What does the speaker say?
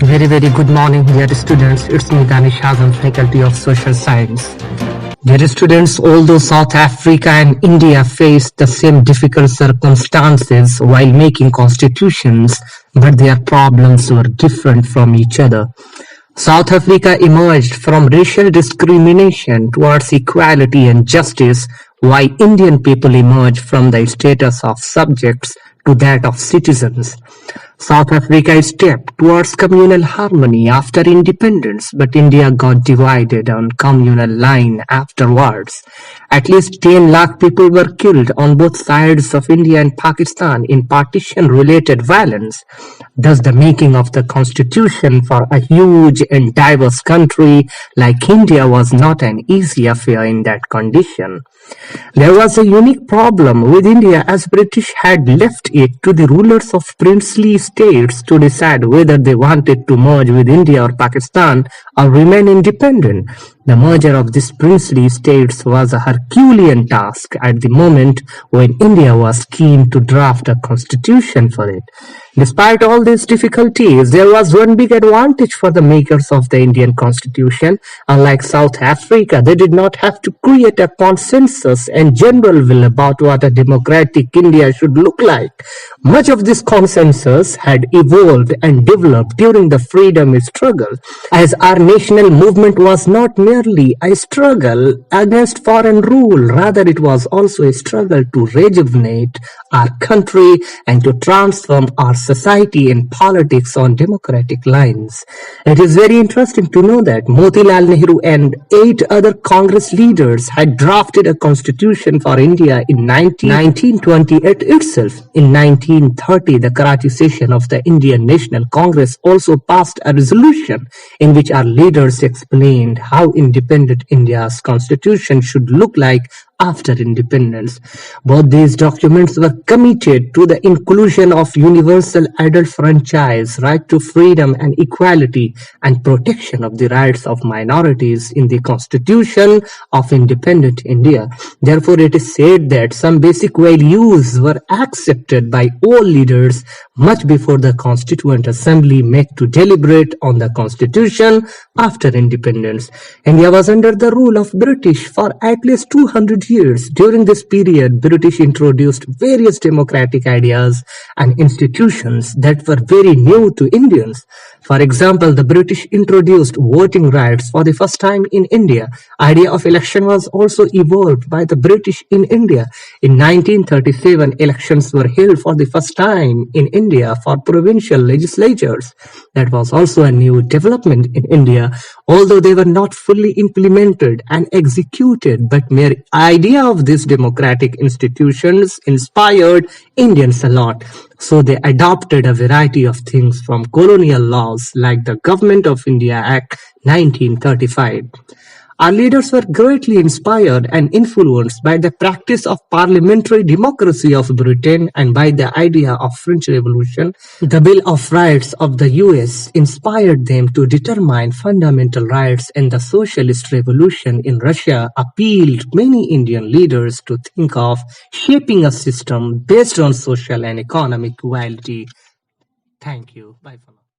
Very good morning, dear students. It's me, Danish Hazam, Faculty of Social Science. Dear students, although South Africa and India faced the same difficult circumstances while making constitutions, but their problems were different from each other. South Africa emerged from racial discrimination towards equality and justice, while Indian people emerged from the status of subjects to that of citizens. South Africa stepped towards communal harmony after independence, but India got divided on communal line afterwards. At least 10 lakh people were killed on both sides of India and Pakistan in partition-related violence. Thus, the making of the constitution for a huge and diverse country like India was not an easy affair in that condition. There was a unique problem with India as British had left it to the rulers of princely states to decide whether they wanted to merge with India or Pakistan or remain independent. The merger of these princely states was a Herculean task at the moment when India was keen to draft a constitution for it. Despite all these difficulties, there was one big advantage for the makers of the Indian constitution. Unlike South Africa, they did not have to create a consensus and general will about what a democratic India should look like. Much of this consensus had evolved and developed during the freedom struggle, as our national movement was not merely a struggle against foreign rule, rather it was also a struggle to rejuvenate our country and to transform our society and politics on democratic lines. It is very interesting to know that Motilal Nehru and 8 other Congress leaders had drafted a constitution for India in 1928 itself. In 1930, the Karachi session of the Indian National Congress also passed a resolution in which our leaders explained how independent India's constitution should look like after independence. Both these documents were committed to the inclusion of universal adult franchise, right to freedom and equality, and protection of the rights of minorities in the Constitution of independent India. Therefore, it is said that some basic values were accepted by all leaders much before the Constituent Assembly met to deliberate on the Constitution after independence. India was under the rule of British for at least 200 years. During this period, British introduced various democratic ideas and institutions that were very new to Indians. For example, the British introduced voting rights for the first time in India. Idea of election was also evolved by the British in India. In 1937, elections were held for the first time in India for provincial legislatures. That was also a new development in India, although they were not fully implemented and executed, but mere idea of these democratic institutions inspired Indians a lot. So they adopted a variety of things from colonial laws like the Government of India Act 1935. Our leaders were greatly inspired and influenced by the practice of parliamentary democracy of Britain and by the idea of French Revolution. The Bill of Rights of the US inspired them to determine fundamental rights, and the socialist revolution in Russia appealed many Indian leaders to think of shaping a system based on social and economic equality. Thank you. Bye for now.